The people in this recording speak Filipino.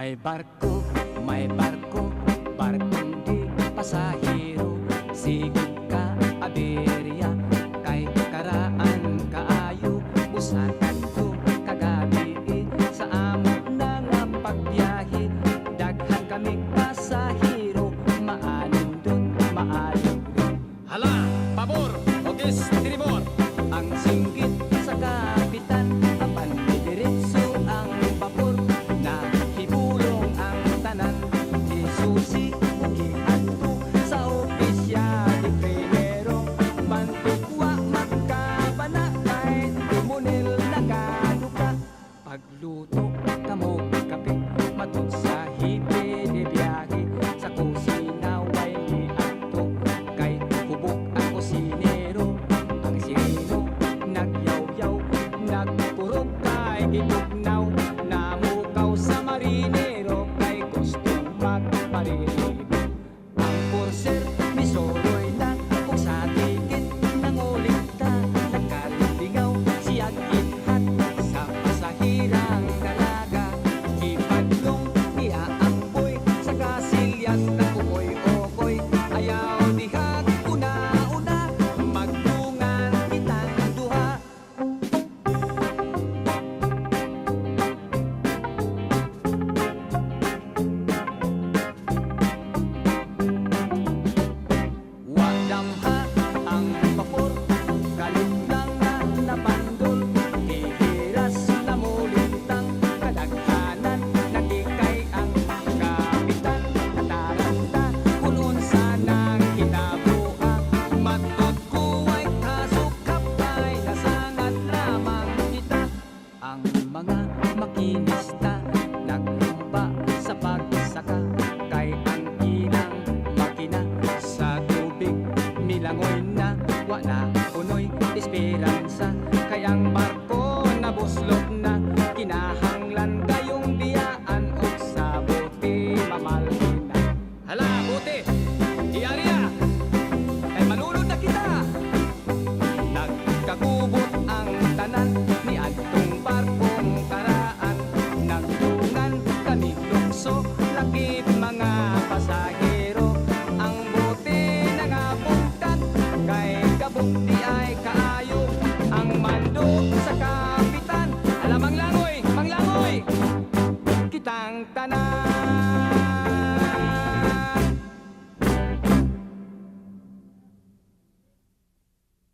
May barko, barkong di pasahero. Sigig ka, aberya, kay karaan kaayo. Usakan ko kagabi sa amo na nga pagbiyahe. Daghan kami pasahero, maanin dun, maalim rin. Hala, pabor, ogis, tiribor. Ang singgit sa kapitan, apan diretso ang vapor. Nahibulong ang tanan, isusi giadto sa opisyal primero. Mantukwa magkabana kahit timunil nagaduka. Pagluto kamo kape, matod sa hibe de biyahe. Sa kusina way ni ato, kay hubog ang kusinero. Ang sireno nagyaw-yaw, nagpurog kay gitugnaw. Namukaw sa marinero, kay gustong magparilibo. Ang purser misoroy na, kung sa tikit nangulit ta. Nagkalingaw siyag ithat sa pasahirang dalaga. Ipadlong iaamboy sa kasilyag na kukoy-okoy. Ayaw dihag una-una, magtungan kitang duha. Wadamha ang vapor, kalit lang na napandol. Hihiras na mulintang kadaghanan, nagikay ang kapitan. Nataranta kung unsa nang kinabuha. Matod ko ay kasukap ay nasangat lamang kita. Ang mga makinista naghumba sa pagsaka, kay ang ilang makina sa tubig milangoy na. Wala unoy esperansa,